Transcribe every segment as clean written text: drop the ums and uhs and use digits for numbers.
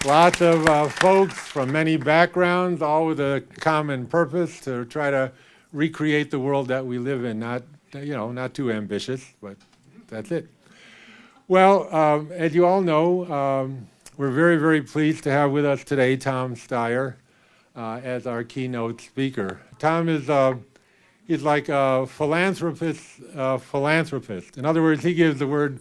Lots of folks from many backgrounds, all with a common purpose to try to recreate the world that we live in. Not, not too ambitious, but that's it. Well, as you all know, we're very, very pleased to have with us today Tom Steyer as our keynote speaker. Tom is he's like a philanthropist. In other words, he gives the word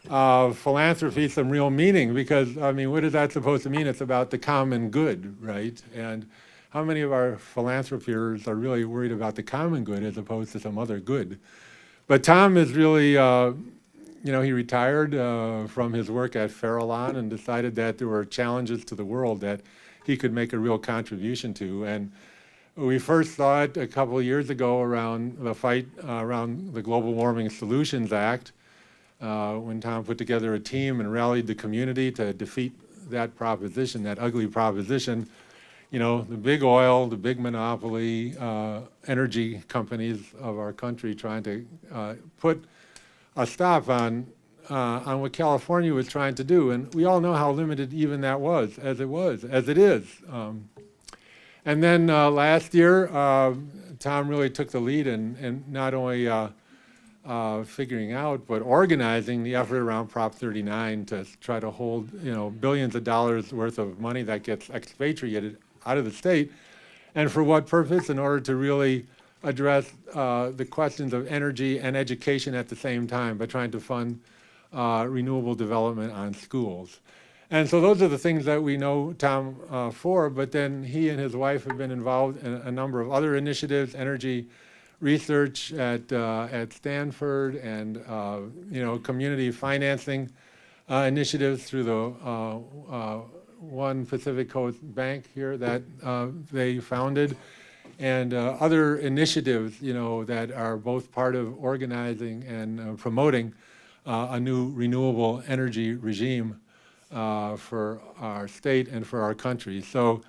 philanthropy some real meaning, because, I mean, what is that supposed to mean? It's about the common good, right? And how many of our philanthropists are really worried about the common good as opposed to some other good? But Tom is really, he retired from his work at Farallon and decided that there were challenges to the world that he could make a real contribution to. And we first saw it a couple of years ago around the fight around the Global Warming Solutions Act, when Tom put together a team and rallied the community to defeat that proposition, that ugly proposition. You know, the big oil, the big monopoly, energy companies of our country trying to put a stop on what California was trying to do. And we all know how limited even that was, as it is. And then last year, Tom really took the lead in not only figuring out, but organizing the effort around Prop 39 to try to hold, billions of dollars worth of money that gets expatriated out of the state. And for what purpose? In order to really address the questions of energy and education at the same time by trying to fund renewable development on schools. And so those are the things that we know Tom for, but then he and his wife have been involved in a number of other initiatives, energy research at Stanford, and community financing initiatives through the One Pacific Coast Bank here that they founded, and other initiatives that are both part of organizing and promoting a new renewable energy regime for our state and for our country. So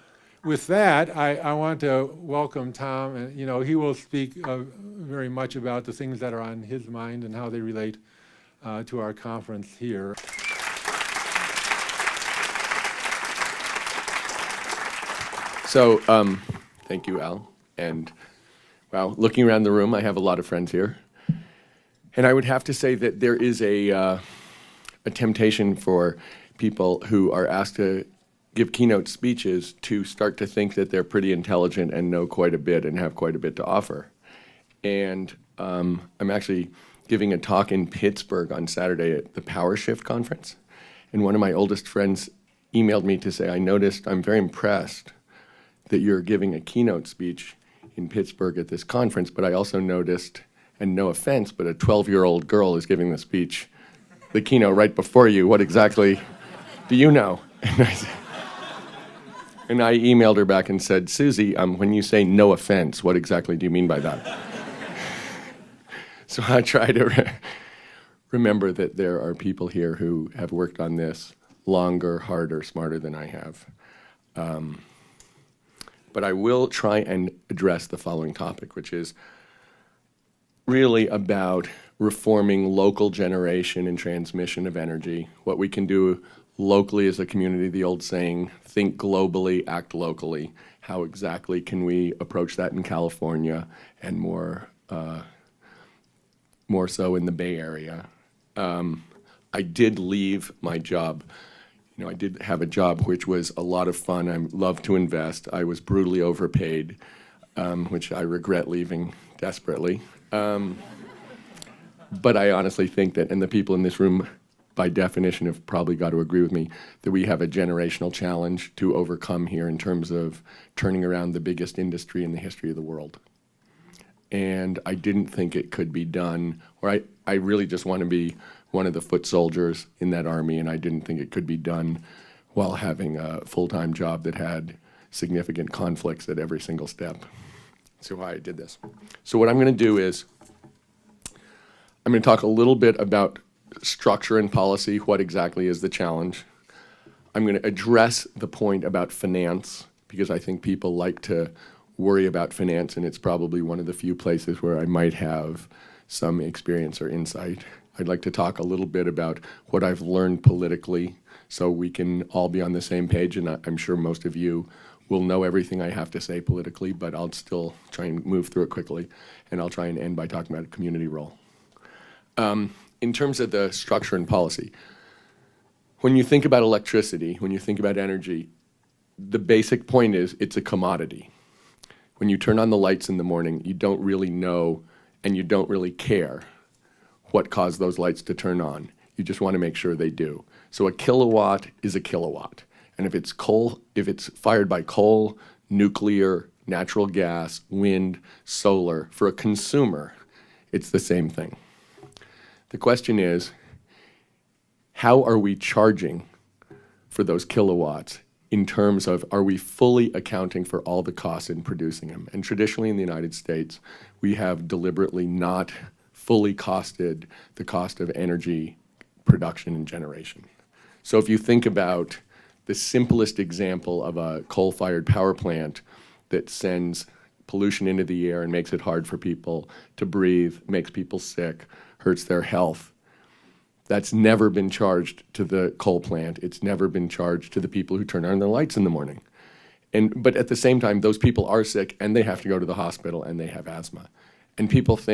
with that, I want to welcome Tom, and he will speak very much about the things that are on his mind and how they relate to our conference here. So, thank you, Al. And wow, looking around the room, I have a lot of friends here. And I would have to say that there is a temptation for people who are asked to give keynote speeches to start to think that they're pretty intelligent and know quite a bit and have quite a bit to offer. And I'm actually giving a talk in Pittsburgh on Saturday at the Power Shift conference. And one of my oldest friends emailed me to say, I'm very impressed that you're giving a keynote speech in Pittsburgh at this conference, but I also noticed, and no offense, but a 12-year-old girl is giving the keynote right before you. What exactly do you know? And I emailed her back and said, Susie, when you say no offense, what exactly do you mean by that? So I try to remember that there are people here who have worked on this longer, harder, smarter than I have. But I will try and address the following topic, which is really about reforming local generation and transmission of energy, what we can do locally as a community, the old saying, think globally, act locally. How exactly can we approach that in California and more so in the Bay Area? I did leave my job. I did have a job which was a lot of fun. I love to invest. I was brutally overpaid, which I regret leaving desperately. But I honestly think that, and the people in this room by definition have probably got to agree with me, that we have a generational challenge to overcome here in terms of turning around the biggest industry in the history of the world. And I didn't think it could be done, or I really just want to be one of the foot soldiers in that army, and I didn't think it could be done while having a full-time job that had significant conflicts at every single step. So why I did this. So what I'm going to do is, I'm going to talk a little bit about structure and policy, what exactly is the challenge. I'm going to address the point about finance, because I think people like to worry about finance, and it's probably one of the few places where I might have some experience or insight. I'd like to talk a little bit about what I've learned politically, so we can all be on the same page. And I'm sure most of you will know everything I have to say politically, but I'll still try and move through it quickly. And I'll try and end by talking about a community role. In terms of the structure and policy, when you think about electricity, when you think about energy, the basic point is it's a commodity. When you turn on the lights in the morning, you don't really know and you don't really care what caused those lights to turn on. You just want to make sure they do. So a kilowatt is a kilowatt. And if it's fired by coal, nuclear, natural gas, wind, solar, for a consumer, it's the same thing. The question is, how are we charging for those kilowatts in terms of, are we fully accounting for all the costs in producing them? And traditionally in the United States, we have deliberately not fully costed the cost of energy production and generation. So if you think about the simplest example of a coal-fired power plant that sends pollution into the air and makes it hard for people to breathe, makes people sick, hurts their health, that's never been charged to the coal plant. It's never been charged to the people who turn on their lights in the morning. But at the same time, those people are sick and they have to go to the hospital and they have asthma. And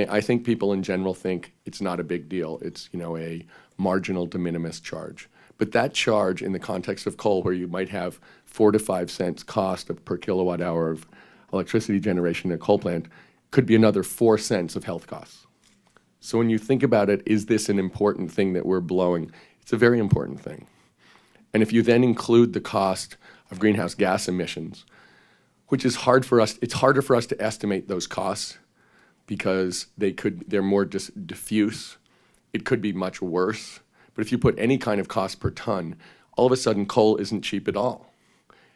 I think people in general think it's not a big deal. It's, a marginal de minimis charge. But that charge in the context of coal, where you might have 4 to 5 cents cost per kilowatt hour of electricity generation in a coal plant, could be another 4 cents of health costs. So when you think about it, is this an important thing that we're blowing? It's a very important thing. And if you then include the cost of greenhouse gas emissions, which is it's harder for us to estimate those costs because they're more diffuse. It could be much worse. But if you put any kind of cost per ton, all of a sudden coal isn't cheap at all.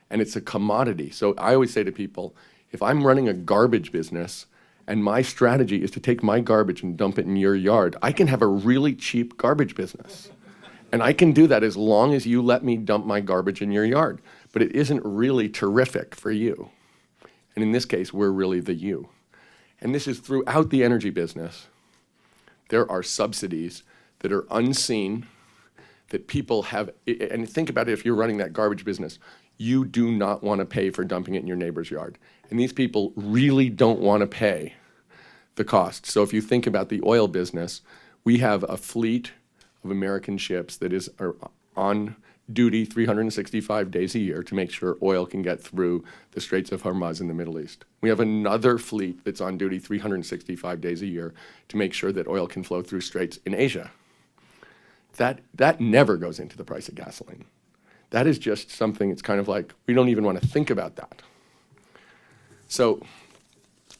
And it's a commodity. So I always say to people, if I'm running a garbage business and my strategy is to take my garbage and dump it in your yard, I can have a really cheap garbage business. And I can do that as long as you let me dump my garbage in your yard. But it isn't really terrific for you. And in this case, we're really the you. And this is throughout the energy business. There are subsidies that are unseen, that people have, and think about it, if you're running that garbage business, you do not want to pay for dumping it in your neighbor's yard. And these people really don't want to pay the cost. So if you think about the oil business, we have a fleet of American ships that are on duty 365 days a year to make sure oil can get through the Straits of Hormuz in the Middle East. We have another fleet that's on duty 365 days a year to make sure that oil can flow through straits in Asia. That never goes into the price of gasoline. That is just something, it's kind of like, we don't even want to think about that. So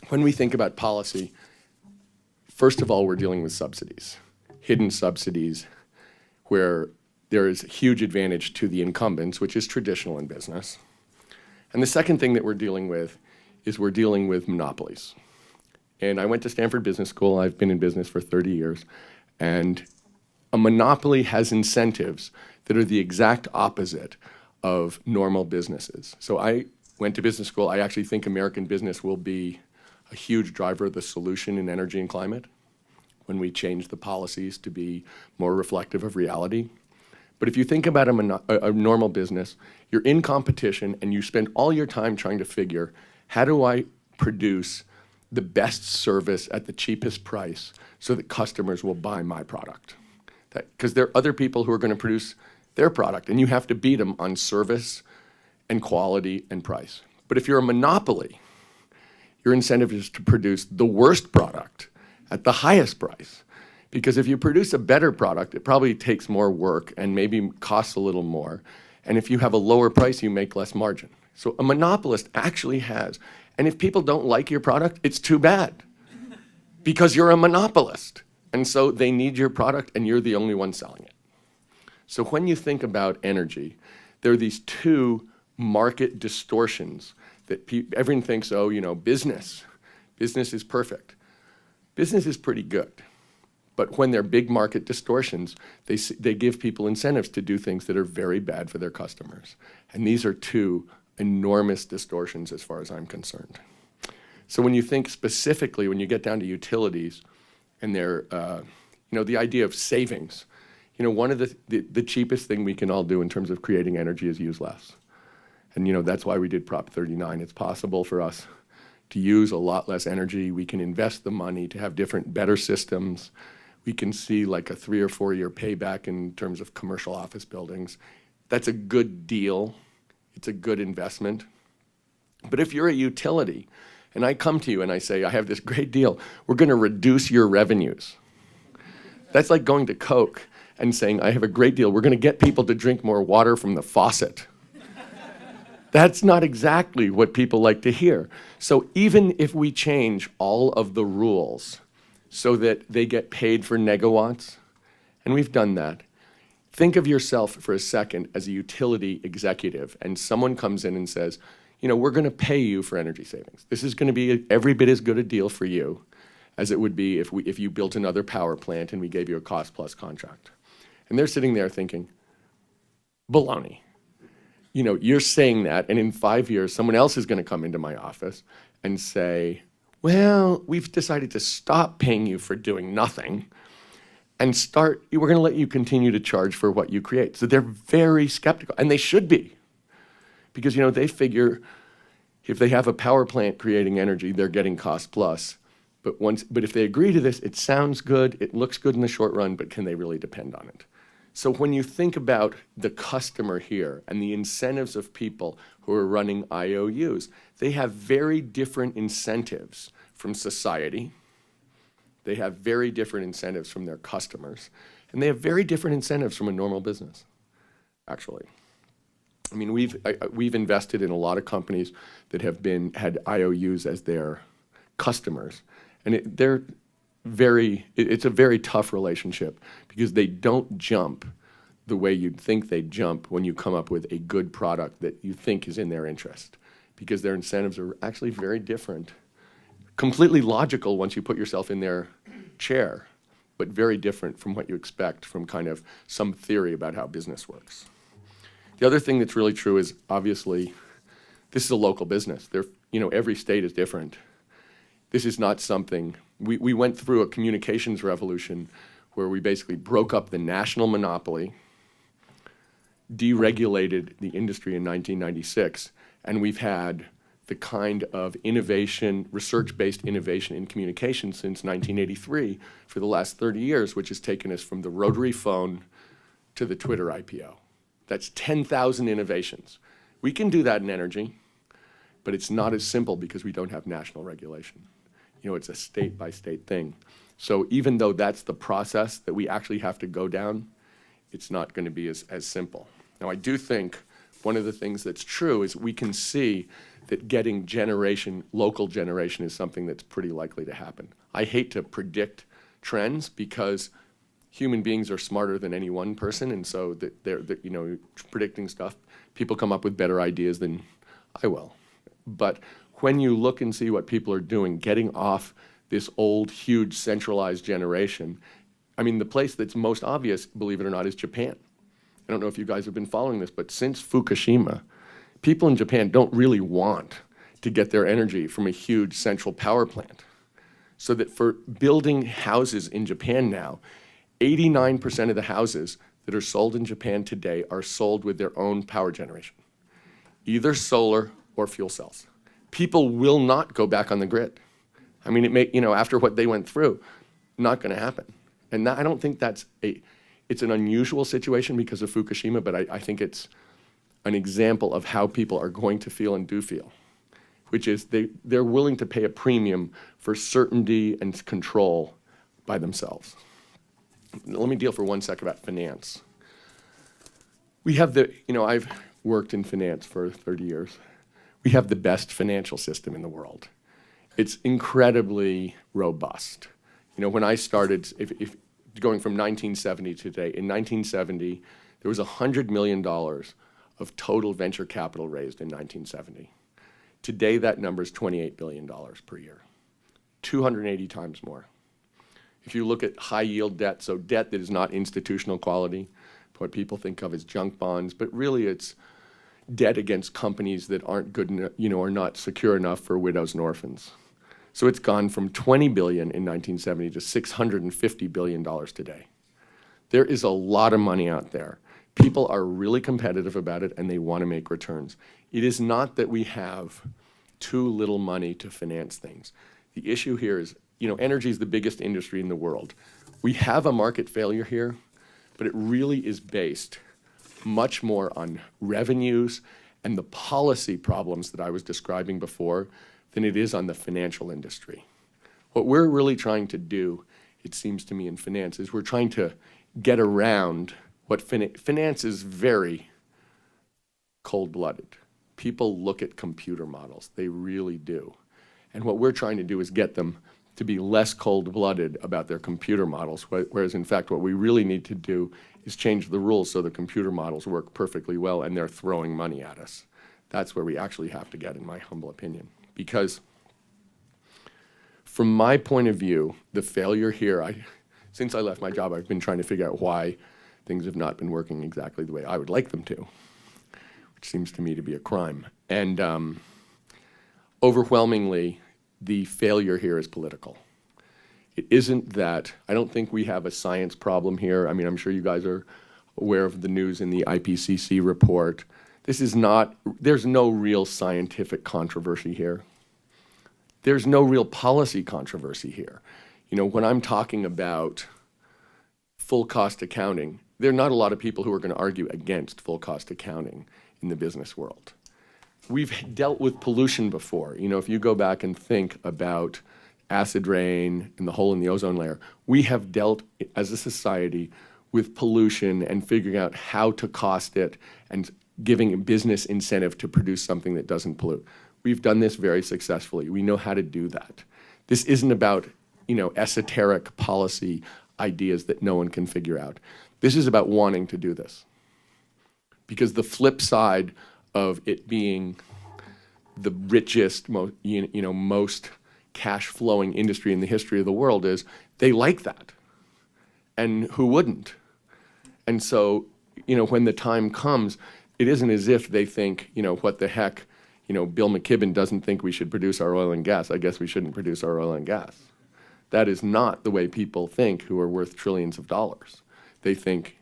when we think about policy, first of all, we're dealing with subsidies, hidden subsidies, where there is huge advantage to the incumbents, which is traditional in business. And the second thing that we're dealing with is we're dealing with monopolies. And I went to Stanford Business School. I've been in business for 30 years. And a monopoly has incentives that are the exact opposite of normal businesses. So I went to business school. I actually think American business will be a huge driver of the solution in energy and climate when we change the policies to be more reflective of reality. But if you think about a normal business, you're in competition and you spend all your time trying to figure, how do I produce the best service at the cheapest price so that customers will buy my product? Because there are other people who are going to produce their product, and you have to beat them on service and quality and price. But if you're a monopoly, your incentive is to produce the worst product at the highest price. Because if you produce a better product, it probably takes more work and maybe costs a little more. And if you have a lower price, you make less margin. So a monopolist actually has, and if people don't like your product, it's too bad. Because you're a monopolist. And so they need your product and you're the only one selling it. So when you think about energy, there are these two market distortions that everyone thinks, business is perfect. Business is pretty good. But when they're big market distortions, they give people incentives to do things that are very bad for their customers. And these are two enormous distortions as far as I'm concerned. So when you think specifically, when you get down to utilities, and they're, the idea of savings. One of the cheapest thing we can all do in terms of creating energy is use less. And that's why we did Prop 39. It's possible for us to use a lot less energy. We can invest the money to have better systems. We can see like a 3 or 4 year payback in terms of commercial office buildings. That's a good deal. It's a good investment. But if you're a utility and I come to you and I say, I have this great deal, we're going to reduce your revenues. That's like going to Coke and saying, I have a great deal, we're going to get people to drink more water from the faucet. That's not exactly what people like to hear. So even if we change all of the rules so that they get paid for negawatts, and we've done that, think of yourself for a second as a utility executive, and someone comes in and says, we're going to pay you for energy savings. This is going to be every bit as good a deal for you as it would be if you built another power plant and we gave you a cost-plus contract. And they're sitting there thinking, baloney. You're saying that, and in 5 years, someone else is going to come into my office and say, well, we've decided to stop paying you for doing nothing and we're going to let you continue to charge for what you create. So they're very skeptical, and they should be, because, they figure if they have a power plant creating energy, they're getting cost plus. But if they agree to this, it sounds good, it looks good in the short run, but can they really depend on it? So when you think about the customer here and the incentives of people who are running IOUs, they have very different incentives from society. They have very different incentives from their customers. And they have very different incentives from a normal business, actually. I mean, we've invested in a lot of companies that have had IOUs as their customers. And it's a very tough relationship because they don't jump the way you'd think they'd jump when you come up with a good product that you think is in their interest, because their incentives are actually very different. Completely logical once you put yourself in their chair, but very different from what you expect from kind of some theory about how business works. The other thing that's really true is, obviously, this is a local business. Every state is different. This is not something, we went through a communications revolution where we basically broke up the national monopoly, deregulated the industry in 1996, and we've had the kind of innovation, research-based innovation in communication since 1983 for the last 30 years, which has taken us from the rotary phone to the Twitter IPO. That's 10,000 innovations. We can do that in energy, but it's not as simple because we don't have national regulation. It's a state-by-state thing. So even though that's the process that we actually have to go down, it's not going to be as simple. Now, I do think one of the things that's true is we can see that getting local generation is something that's pretty likely to happen. I hate to predict trends because human beings are smarter than any one person, and so they're predicting stuff. People come up with better ideas than I will. But when you look and see what people are doing, getting off this old, huge, centralized generation, I mean, the place that's most obvious, believe it or not, is Japan. I don't know if you guys have been following this, but since Fukushima, people in Japan don't really want to get their energy from a huge central power plant. So that for building houses in Japan now, 89% of the houses that are sold in Japan today are sold with their own power generation, either solar or fuel cells. People will not go back on the grid. I mean, after what they went through, not going to happen. And I don't think it's an unusual situation because of Fukushima, but I think it's an example of how people are going to feel and do feel, which is they're willing to pay a premium for certainty and control by themselves. Let me deal for 1 second about finance. We have I've worked in finance for 30 years. We have the best financial system in the world. It's incredibly robust. When I started, if going from 1970 to today, in 1970, there was $100 million of total venture capital raised in 1970. Today, that number is $28 billion per year, 280 times more. If you look at high yield debt, so debt that is not institutional quality, what people think of as junk bonds, but really it's debt against companies that aren't good enough, are not secure enough for widows and orphans. So it's gone from $20 billion in 1970 to $650 billion today. There is a lot of money out there. People are really competitive about it, and they want to make returns. It is not that we have too little money to finance things. The issue here is, energy is the biggest industry in the world. We have a market failure here, but it really is based much more on revenues and the policy problems that I was describing before than it is on the financial industry. What we're really trying to do, it seems to me, in finance is we're trying to get around what finance is very cold-blooded. People look at computer models. They really do. And what we're trying to do is get them to be less cold-blooded about their computer models, whereas in fact what we really need to do is change the rules so the computer models work perfectly well and they're throwing money at us. That's where we actually have to get, in my humble opinion. Because from my point of view, the failure here, since I left my job, I've been trying to figure out why things have not been working exactly the way I would like them to, which seems to me to be a crime. And overwhelmingly, the failure here is political. It isn't that, I don't think we have a science problem here. I mean, I'm sure you guys are aware of the news in the IPCC report. This is not, there's no real scientific controversy here. There's no real policy controversy here. When I'm talking about full cost accounting, there are not a lot of people who are going to argue against full cost accounting in the business world. We've dealt with pollution before. If you go back and think about acid rain and the hole in the ozone layer, we have dealt as a society with pollution and figuring out how to cost it and giving a business incentive to produce something that doesn't pollute. We've done this very successfully. We know how to do that. This isn't about, esoteric policy ideas that no one can figure out. This is about wanting to do this. Because the flip side of it being the richest, most cash-flowing industry in the history of the world is they like that. And who wouldn't? And so, when the time comes, it isn't as if they think, what the heck, Bill McKibben doesn't think we should produce our oil and gas. I guess we shouldn't produce our oil and gas. That is not the way people think who are worth trillions of dollars. They think,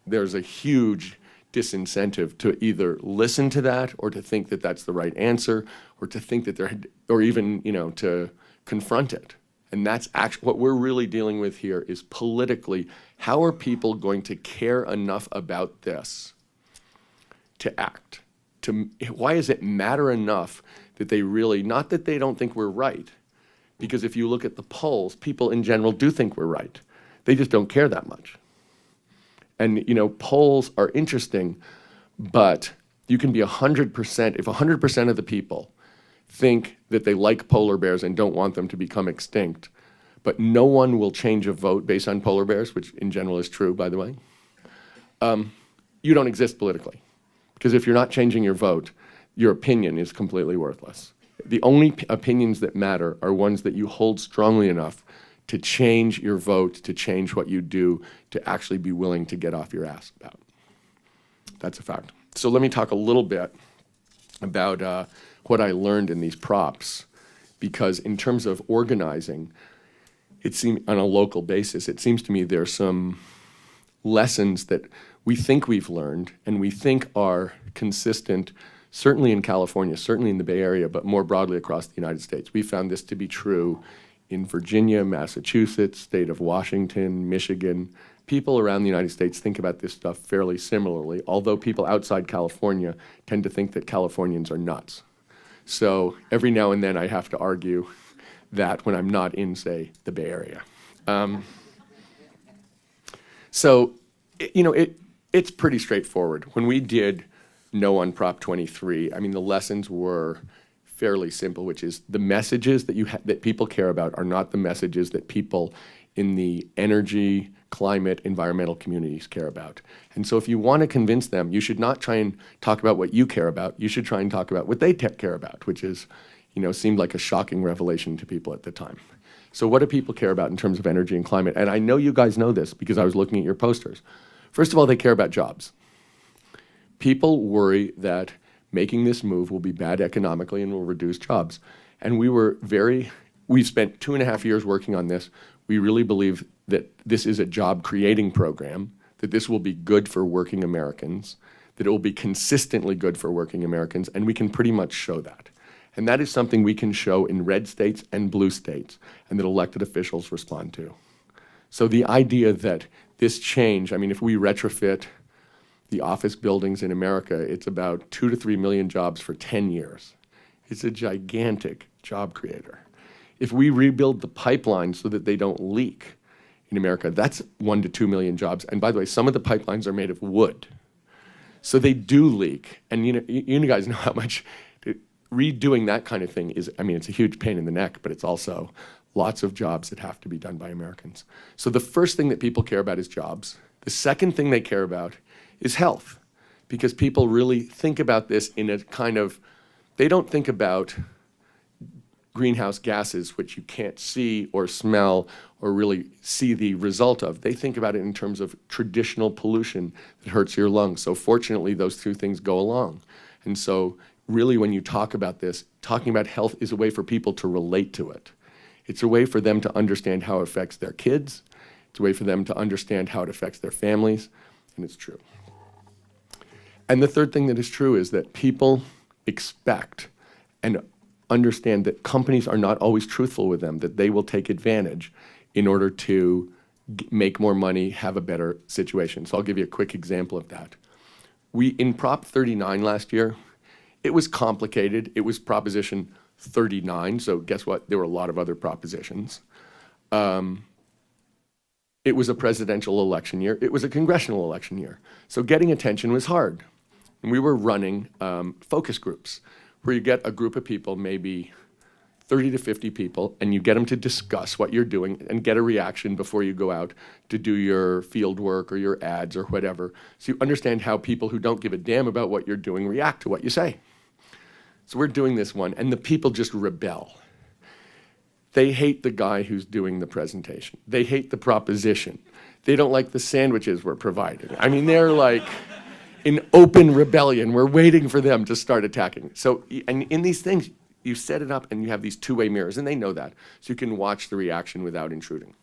there's a huge disincentive to either listen to that or to think that that's the right answer or to think that or even, to confront it. And that's actually what we're really dealing with here is politically, how are people going to care enough about this to act? Why does it matter enough that they really, not that they don't think we're right, because if you look at the polls, people in general do think we're right. They just don't care that much. And, polls are interesting, but you can be 100%, if 100% of the people think that they like polar bears and don't want them to become extinct, but no one will change a vote based on polar bears, which in general is true, by the way, you don't exist politically. Because if you're not changing your vote, your opinion is completely worthless. The only opinions that matter are ones that you hold strongly enough to change your vote, to change what you do, to actually be willing to get off your ass about. That's a fact. So let me talk a little bit about what I learned in these props, because in terms of organizing, it seems on a local basis, it seems to me there are some lessons that we think we've learned and we think are consistent, certainly in California, certainly in the Bay Area, but more broadly across the United States. We found this to be true in Virginia, Massachusetts, state of Washington, Michigan. People around the United States think about this stuff fairly similarly, although people outside California tend to think that Californians are nuts. So every now and then I have to argue that when I'm not in, say, the Bay Area. It's pretty straightforward. When we did No on Prop 23, I mean, the lessons were fairly simple, which is the messages that people care about are not the messages that people in the energy, climate, environmental communities care about. And so if you want to convince them, you should not try and talk about what you care about. You should try and talk about what they care about, which is, seemed like a shocking revelation to people at the time. So what do people care about in terms of energy and climate? And I know you guys know this because I was looking at your posters. First of all, they care about jobs. People worry that making this move will be bad economically and will reduce jobs. And we spent 2.5 years working on this. We really believe that this is a job-creating program, that this will be good for working Americans, that it will be consistently good for working Americans, and we can pretty much show that. And that is something we can show in red states and blue states, and that elected officials respond to. So the idea that this change, I mean, if we retrofit the office buildings in America, it's about 2 to 3 million jobs for 10 years. It's a gigantic job creator. If we rebuild the pipelines so that they don't leak in America, that's 1 to 2 million jobs. And by the way, some of the pipelines are made of wood. So they do leak. And you guys know how much redoing that kind of thing is, I mean, it's a huge pain in the neck, but it's also lots of jobs that have to be done by Americans. So the first thing that people care about is jobs. The second thing they care about is health, because people really think about this in a kind of, they don't think about greenhouse gases, which you can't see or smell or really see the result of. They think about it in terms of traditional pollution that hurts your lungs. So fortunately, those two things go along. And so really when you talk about this, talking about health is a way for people to relate to it. It's a way for them to understand how it affects their kids. It's a way for them to understand how it affects their families, and it's true. And the third thing that is true is that people expect and understand that companies are not always truthful with them, that they will take advantage in order to make more money, have a better situation. So I'll give you a quick example of that. In Prop 39 last year, it was complicated. It was Proposition 39, so guess what? There were a lot of other propositions. It was a presidential election year. It was a congressional election year. So getting attention was hard. And we were running focus groups where you get a group of people, maybe 30 to 50 people, and you get them to discuss what you're doing and get a reaction before you go out to do your field work or your ads or whatever. So you understand how people who don't give a damn about what you're doing react to what you say. So we're doing this one, and the people just rebel. They hate the guy who's doing the presentation. They hate the proposition. They don't like the sandwiches we're providing. I mean, they're like in open rebellion. We're waiting for them to start attacking. So, and in these things, you set it up and you have these two-way mirrors, and they know that. So you can watch the reaction without intruding.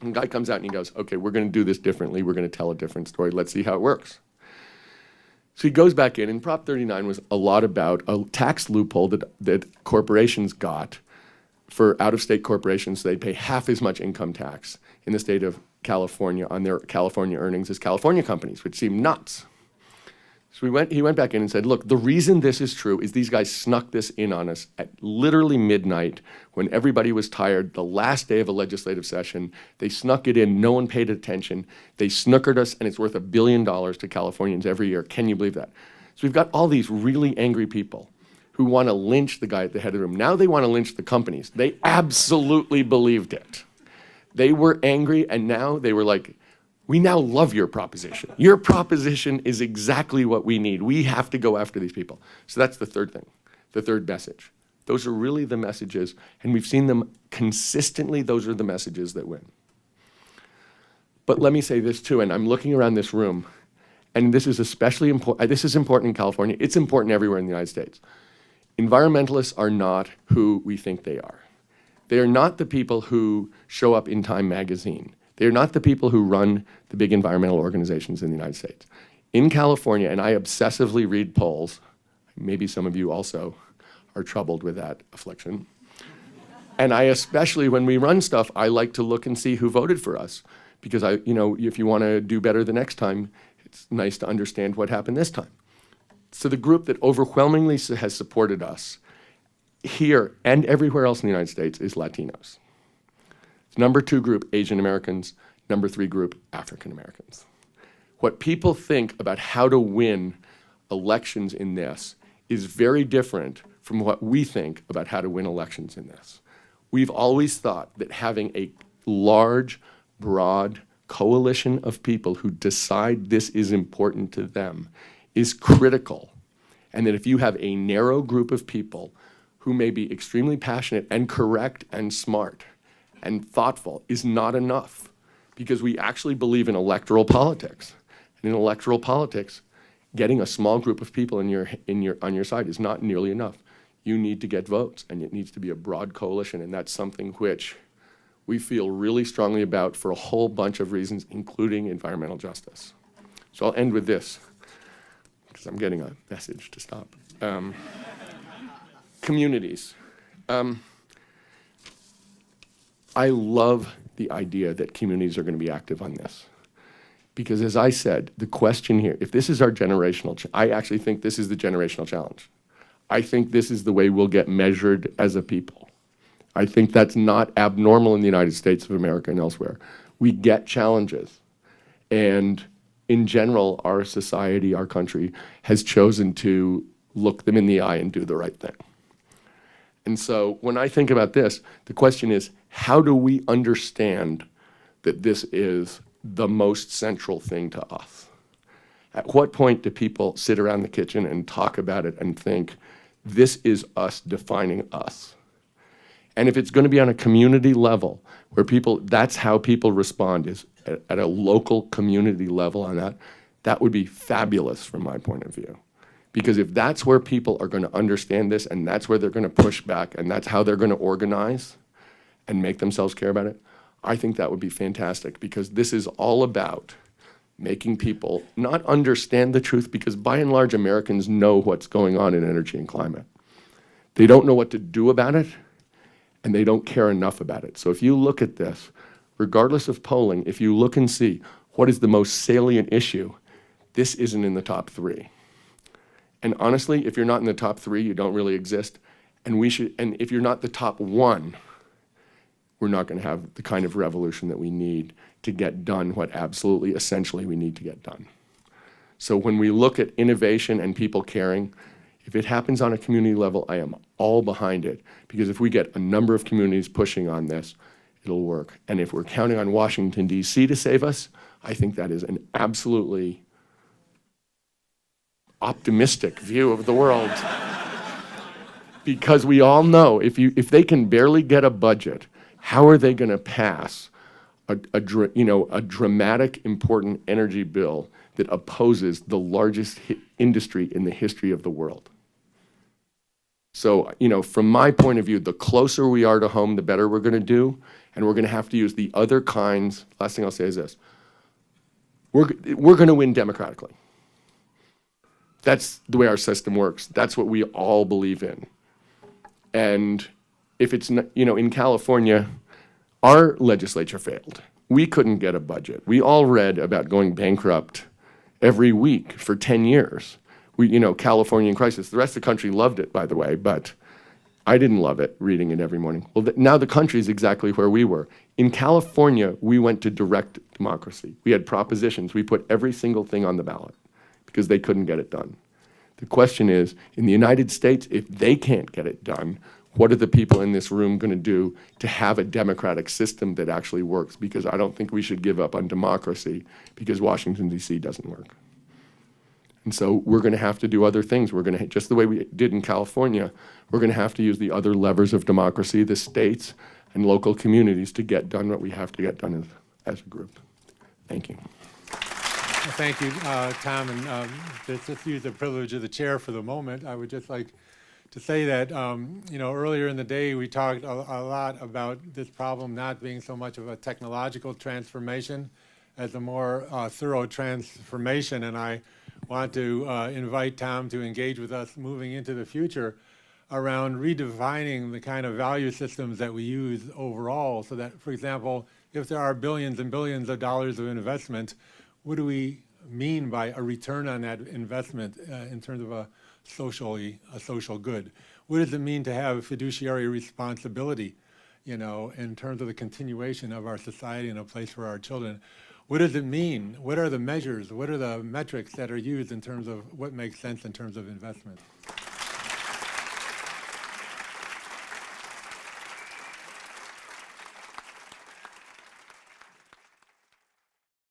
And the guy comes out and he goes, okay, we're going to do this differently. We're going to tell a different story. Let's see how it works. So he goes back in, and Prop 39 was a lot about a tax loophole that corporations got for out-of-state corporations. So they pay half as much income tax in the state of California on their California earnings as California companies, which seemed nuts. So he went back in and said, look, the reason this is true is these guys snuck this in on us at literally midnight when everybody was tired, the last day of a legislative session. They snuck it in. No one paid attention. They snookered us, and it's worth $1 billion to Californians every year. Can you believe that? So we've got all these really angry people who want to lynch the guy at the head of the room. Now they want to lynch the companies. They absolutely believed it. They were angry, and now they were like, we now love your proposition. Your proposition is exactly what we need. We have to go after these people. So that's the third thing, the third message. Those are really the messages, and we've seen them consistently. Those are the messages that win. But let me say this too, and I'm looking around this room, and this is especially important. This is important in California. It's important everywhere in the United States. Environmentalists are not who we think they are. They are not the people who show up in Time magazine. They are not the people who run the big environmental organizations in the United States. In California, and I obsessively read polls, maybe some of you also are troubled with that affliction, and I especially, when we run stuff, I like to look and see who voted for us, because if you want to do better the next time, it's nice to understand what happened this time. So the group that overwhelmingly has supported us here and everywhere else in the United States is Latinos. Number 2 group, Asian Americans. Number 3 group, African Americans. What people think about how to win elections in this is very different from what we think about how to win elections in this. We've always thought that having a large, broad coalition of people who decide this is important to them is critical, and that if you have a narrow group of people who may be extremely passionate and correct and smart and thoughtful is not enough, because we actually believe in electoral politics. And in electoral politics, getting a small group of people on your side is not nearly enough. You need to get votes, and it needs to be a broad coalition, and that's something which we feel really strongly about for a whole bunch of reasons, including environmental justice. So I'll end with this, because I'm getting a message to stop. Communities. I love the idea that communities are going to be active on this. Because as I said, the question here, if this is our generational, I actually think this is the generational challenge. I think this is the way we'll get measured as a people. I think that's not abnormal in the United States of America and elsewhere. We get challenges. And in general, our society, our country, has chosen to look them in the eye and do the right thing. And so when I think about this, the question is, how do we understand that this is the most central thing to us? At what point do people sit around the kitchen and talk about it and think, this is us defining us? And if it's going to be on a community level, where people, that's how people respond, is at a local community level on that, that would be fabulous from my point of view. Because if that's where people are going to understand this, and that's where they're going to push back, and that's how they're going to organize and make themselves care about it, I think that would be fantastic, because this is all about making people not understand the truth, because by and large, Americans know what's going on in energy and climate. They don't know what to do about it, and they don't care enough about it. So if you look at this, regardless of polling, if you look and see what is the most salient issue, this isn't in the top 3. And honestly, if you're not in the top 3, you don't really exist. And if you're not the top 1, we're not going to have the kind of revolution that we need to get done what absolutely, essentially, we need to get done. So when we look at innovation and people caring, if it happens on a community level, I am all behind it. Because if we get a number of communities pushing on this, it'll work. And if we're counting on Washington, D.C. to save us, I think that is an absolutely optimistic view of the world. Because we all know if they can barely get a budget, how are they going to pass a dramatic, important energy bill that opposes the largest industry in the history of the world? So, from my point of view, the closer we are to home, the better we're going to do, and we're going to have to use the other kinds. Last thing I'll say is this: we're going to win democratically. That's the way our system works. That's what we all believe in. And if it's not, in California, our legislature failed. We couldn't get a budget. We all read about going bankrupt every week for 10 years. California in crisis. The rest of the country loved it, by the way, but I didn't love it, reading it every morning. Well, now the country is exactly where we were. In California, we went to direct democracy. We had propositions. We put every single thing on the ballot because they couldn't get it done. The question is, in the United States, if they can't get it done, what are the people in this room going to do to have a democratic system that actually works? Because I don't think we should give up on democracy because Washington, D.C. doesn't work. And so we're going to have to do other things. We're going to, just the way we did in California, we're going to have to use the other levers of democracy, the states and local communities, to get done what we have to get done as a group. Thank you. Well, thank you, Tom. And just use the privilege of the chair for the moment. I would just like to say that, earlier in the day, we talked a lot about this problem not being so much of a technological transformation as a more thorough transformation. And I want to invite Tom to engage with us moving into the future around redefining the kind of value systems that we use overall, so that, for example, if there are billions and billions of dollars of investment, what do we mean by a return on that investment in terms of a social good? What does it mean to have fiduciary responsibility, in terms of the continuation of our society and a place for our children? What does it mean? What are the measures? What are the metrics that are used in terms of what makes sense in terms of investment?